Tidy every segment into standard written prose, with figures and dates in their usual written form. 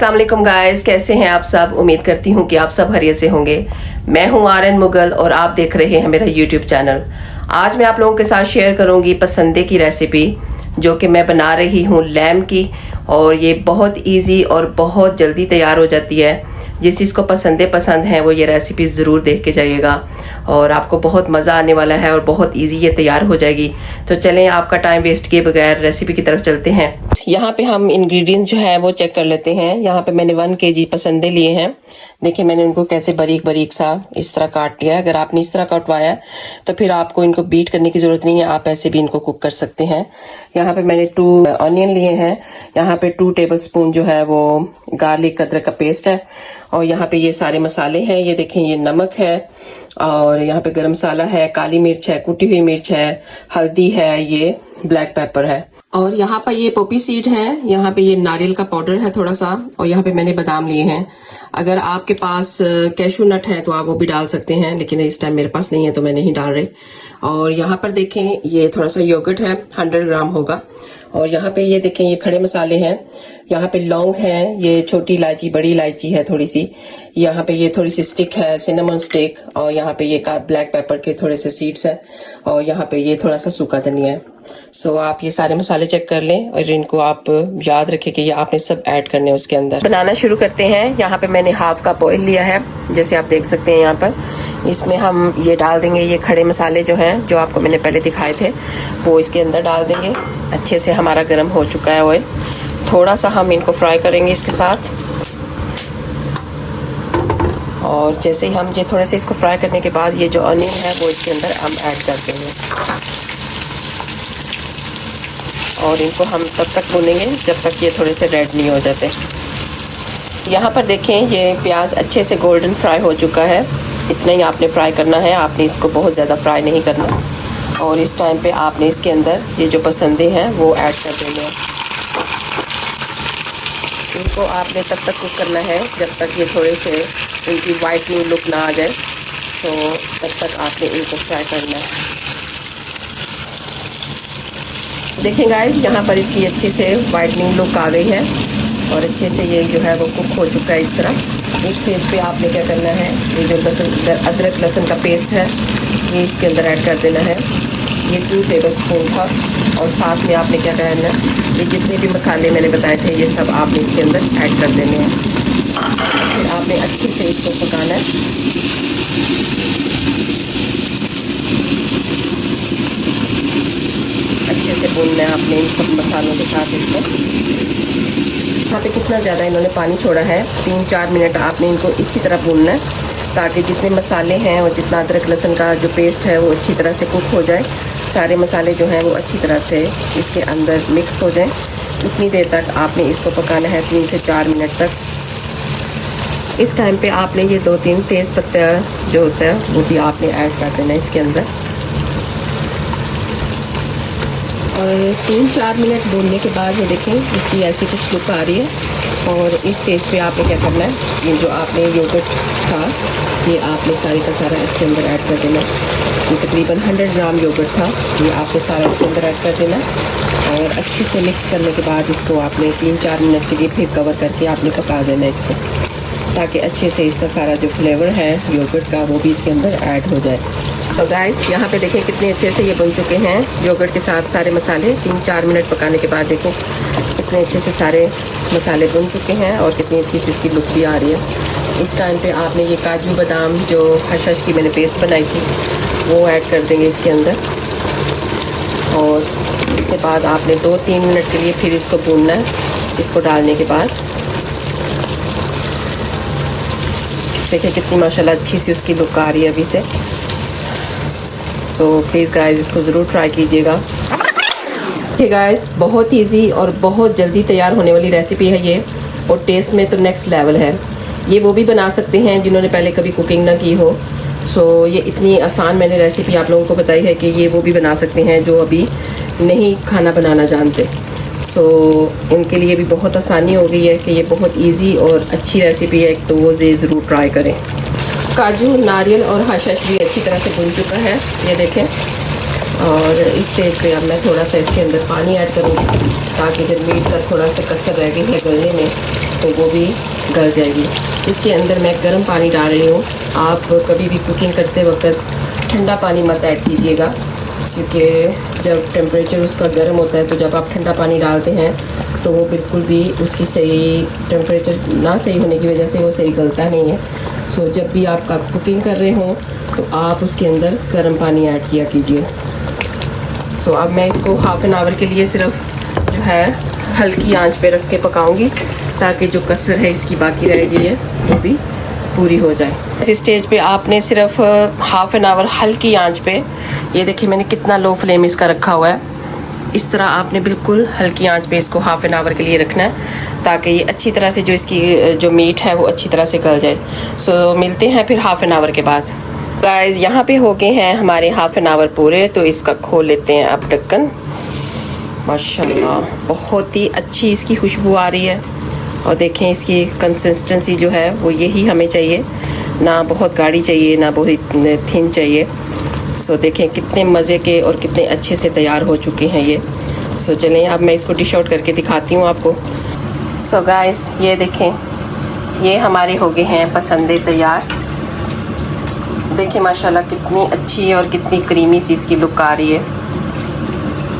अस्सलाम वालेकुम गाइस, कैसे हैं आप सब। उम्मीद करती हूँ कि आप सब खैरियत से होंगे। मैं हूँ आरन मुगल और आप देख रहे हैं मेरा यूट्यूब चैनल। आज मैं आप लोगों के साथ शेयर करूँगी पसंदे की रेसिपी, जो कि मैं बना रही हूँ लैम की। और ये बहुत इजी और बहुत जल्दी तैयार हो जाती है। जिस चीज़ को पसंद है वो ये रेसिपी ज़रूर देख के जाइएगा और आपको बहुत मज़ा आने वाला है और बहुत इजी ये तैयार हो जाएगी। तो चलें, आपका टाइम वेस्ट किए बगैर रेसिपी की तरफ चलते हैं। यहाँ पे हम इंग्रेडिएंट्स जो है वो चेक कर लेते हैं। यहाँ पे मैंने 1 kg पसंदे लिए हैं। देखिए मैंने उनको कैसे बारीक बारीक सा इस तरह काट लिया है। अगर आपने इस तरह काटवाया है तो फिर आपको इनको बीट करने की ज़रूरत नहीं है, आप ऐसे भी इनको कुक कर सकते हैं। यहाँ पे मैंने 2 ऑनियन लिए हैं। यहाँ पे 2 टेबलस्पून जो है वो गार्लिक अदरक का पेस्ट है। और यहाँ पे ये सारे मसाले हैं। ये देखें, ये नमक है और यहाँ पे गरम मसाला है, काली मिर्च है, कुटी हुई मिर्च है, हल्दी है, ये ब्लैक पेपर है। और यहाँ पर ये पोपी सीड है, यहाँ पे ये नारियल का पाउडर है थोड़ा सा, और यहाँ पे मैंने बादाम लिए हैं। अगर आपके पास कैशू नट है तो आप वो भी डाल सकते हैं, लेकिन इस टाइम मेरे पास नहीं है तो मैं नहीं डाल रही। और यहाँ पर देखें, ये थोड़ा सा योगर्ट है, 100 ग्राम होगा। और यहाँ पे ये देखें, ये खड़े मसाले हैं। यहाँ पे लौंग है, ये छोटी इलायची, बड़ी इलायची है थोड़ी सी। यहाँ पे ये थोड़ी सी स्टिक है, सिनेमन स्टिक। और यहाँ पे ये ब्लैक पेपर के थोड़े से सीड्स है। और यहाँ पे ये थोड़ा सा सूखा धनिया है। सो आप ये सारे मसाले चेक कर लें और इनको आप याद रखें कि ये आपने सब ऐड करने हैं उसके अंदर। बनाना शुरू करते हैं। यहाँ पे मैंने हाफ कप ऑयल लिया है, जैसे आप देख सकते हैं यहाँ पर। इसमें हम ये डाल देंगे, ये खड़े मसाले जो हैं, जो आपको मैंने पहले दिखाए थे, वो इसके अंदर डाल देंगे। अच्छे से हमारा गर्म हो चुका है ऑयल। थोड़ा सा हम इनको फ्राई करेंगे इसके साथ। और जैसे ही हम ये थोड़े से इसको फ्राई करने के बाद ये जो ऑनियन है वो इसके अंदर हम ऐड कर देंगे। और इनको हम तब तक भूनेंगे जब तक ये थोड़े से रेड नहीं हो जाते। यहाँ पर देखें, ये प्याज अच्छे से गोल्डन फ्राई हो चुका है। इतना ही आपने फ्राई करना है, आपने इसको बहुत ज़्यादा फ्राई नहीं करना। और इस टाइम पे आपने इसके अंदर ये जो पसंदे हैं वो ऐड कर देंगे। इनको आपने तब तक कुक करना है जब तक ये थोड़े से इनकी वाइटनिंग लुक ना आ जाए, तो तब तक आपने इनको फ्राई करना है। देखें गाइस, यहाँ पर इसकी अच्छे से वाइटनिंग लुक आ गई है और अच्छे से ये जो है वो कुक हो चुका है इस तरह। इस स्टेज पे आपने क्या करना है, ये जो अदरक लहसुन का पेस्ट है ये इसके अंदर ऐड कर देना है। ये 2 टेबलस्पून था। और साथ में आपने क्या करना है, ये जितने भी मसाले मैंने बताए थे ये सब आपने इसके अंदर ऐड कर देने हैं। फिर आपने अच्छे से इसको पकाना है। अच्छे से भूनना है आपने इन सब मसालों के साथ इसको। यहाँ पे कितना ज़्यादा इन्होंने पानी छोड़ा है, 3-4 मिनट आपने इनको इसी तरह भूनना है, ताकि जितने मसाले हैं और जितना अदरक लहसुन का जो पेस्ट है वो अच्छी तरह से कुक हो जाए। सारे मसाले जो हैं वो अच्छी तरह से इसके अंदर मिक्स हो जाएं। उतनी देर तक आपने इसको पकाना है, 3 से 4 मिनट तक। इस टाइम पे आपने ये 2-3 तेज़ पत्ता जो होता है वो भी आपने ऐड कर देना है इसके अंदर। और 3-4 मिनट भूनने के बाद ये देखें, इसकी ऐसी कुछ लुक आ रही है। और इस स्टेज पे आपने क्या करना है, ये जो आपने योगर्ट था ये आपने सारी का सारा इसके अंदर ऐड कर देना है। ये तकरीबन 100 ग्राम योगर्ट था, ये आपने सारा इसके अंदर ऐड कर देना है। और अच्छे से मिक्स करने के बाद इसको आपने 3-4 मिनट के लिए फिर कवर करके आपने पका देना है इसको, ताकि अच्छे से इसका सारा जो फ्लेवर है योगर्ट का वो भी इसके अंदर ऐड हो जाए। तो गाइस, यहाँ पे देखें कितने अच्छे से ये बन चुके हैं योगर्ट के साथ सारे मसाले। 3-4 मिनट पकाने के बाद देखें कितने अच्छे से सारे मसाले बन चुके हैं और कितनी अच्छी सी इसकी लुक भी आ रही है। इस टाइम पे आपने ये काजू बादाम जो हश की मैंने पेस्ट बनाई थी वो ऐड कर देंगे इसके अंदर। और इसके बाद आपने 2-3 मिनट के लिए फिर इसको भूनना है। इसको डालने के बाद देखिए कितनी माशाल्लाह अच्छी सी उसकी लुक आ रही है अभी से। सो प्लीज़ गाइस, इसको ज़रूर ट्राई कीजिएगा। ठीक गाइस, बहुत इजी और बहुत जल्दी तैयार होने वाली रेसिपी है ये, और टेस्ट में तो नेक्स्ट लेवल है। ये वो भी बना सकते हैं जिन्होंने पहले कभी कुकिंग ना की हो। सो ये इतनी आसान मैंने रेसिपी आप लोगों को बताई है कि ये वो भी बना सकते हैं जो अभी नहीं खाना बनाना जानते। सो उनके लिए भी बहुत आसानी हो गई है कि ये बहुत इजी और अच्छी रेसिपी है, तो वो ज़रूर ट्राई करें। काजू, नारियल और हशश भी अच्छी तरह से भून चुका है, ये देखें। और इस स्टेज पे अब मैं थोड़ा सा इसके अंदर पानी ऐड करूँगी ताकि जब मीट का थोड़ा सा कसर रह गई है गलने में तो वो भी गल जाएगी। इसके अंदर मैं गर्म पानी डाल रही हूँ। आप कभी भी कुकिंग करते वक्त ठंडा पानी मत ऐड कीजिएगा, क्योंकि जब टेम्परेचर उसका गर्म होता है तो जब आप ठंडा पानी डालते हैं तो वो बिल्कुल भी उसकी सही टेम्परेचर ना सही होने की वजह से वो सही गलता नहीं है। सो जब भी आप कुकिंग कर रहे हों तो आप उसके अंदर गर्म पानी ऐड किया कीजिए। सो अब मैं इसको हाफ़ एन आवर के लिए सिर्फ जो है हल्की आंच पे रख के पकाऊंगी ताकि जो कसर है इसकी बाकी रह गई है वो भी पूरी हो जाए। इस स्टेज पे आपने सिर्फ हाफ़ एन आवर हल्की आंच पे, ये देखिए मैंने कितना लो फ्लेम इसका रखा हुआ है, इस तरह आपने बिल्कुल हल्की आंच पे इसको हाफ़ एन आवर के लिए रखना है ताकि ये अच्छी तरह से जो इसकी जो मीट है वो अच्छी तरह से गल जाए। सो मिलते हैं फिर हाफ़ एन आवर के बाद। गाइस यहाँ पे हो गए हैं हमारे हाफ़ एन आवर पूरे, तो इसका खोल लेते हैं अब ढक्कन। माशाल्लाह बहुत ही अच्छी इसकी खुशबू आ रही है और देखें इसकी कंसिस्टेंसी जो है वो यही हमें चाहिए, ना बहुत गाढ़ी चाहिए ना बहुत थिन चाहिए। सो देखें कितने मज़े के और कितने अच्छे से तैयार हो चुके हैं ये। सो चलें अब मैं इसको डिश आउट करके दिखाती हूँ आपको। सो गाइस ये देखें ये हमारे हो गए हैं पसंदे तैयार। देखिए माशाल्लाह कितनी अच्छी और कितनी क्रीमी सी इसकी लुक आ रही है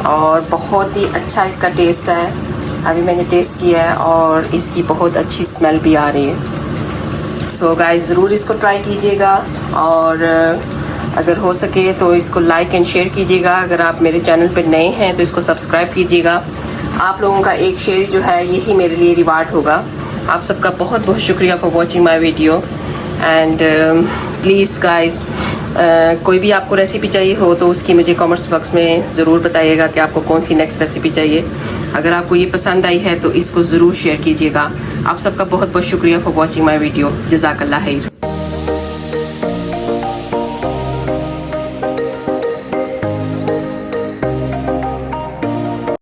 और बहुत ही अच्छा इसका टेस्ट है। अभी मैंने टेस्ट किया है और इसकी बहुत अच्छी स्मेल भी आ रही है। सो गाइस ज़रूर इसको ट्राई कीजिएगा और अगर हो सके तो इसको लाइक एंड शेयर कीजिएगा। अगर आप मेरे चैनल पर नए हैं तो इसको सब्सक्राइब कीजिएगा। आप लोगों का एक शेयर जो है यही मेरे लिए रिवार्ड होगा। आप सबका बहुत बहुत शुक्रिया for watching my video and please guys कोई भी आपको रेसिपी चाहिए हो तो उसकी मुझे कमेंट्स बॉक्स में ज़रूर बताइएगा कि आपको कौन सी नेक्स्ट रेसिपी चाहिए। अगर आपको ये पसंद आई है तो इसको ज़रूर शेयर कीजिएगा। आप सबका बहुत बहुत शुक्रिया फॉर वॉचिंग माई वीडियो। जज़ाकल्लाह खैर।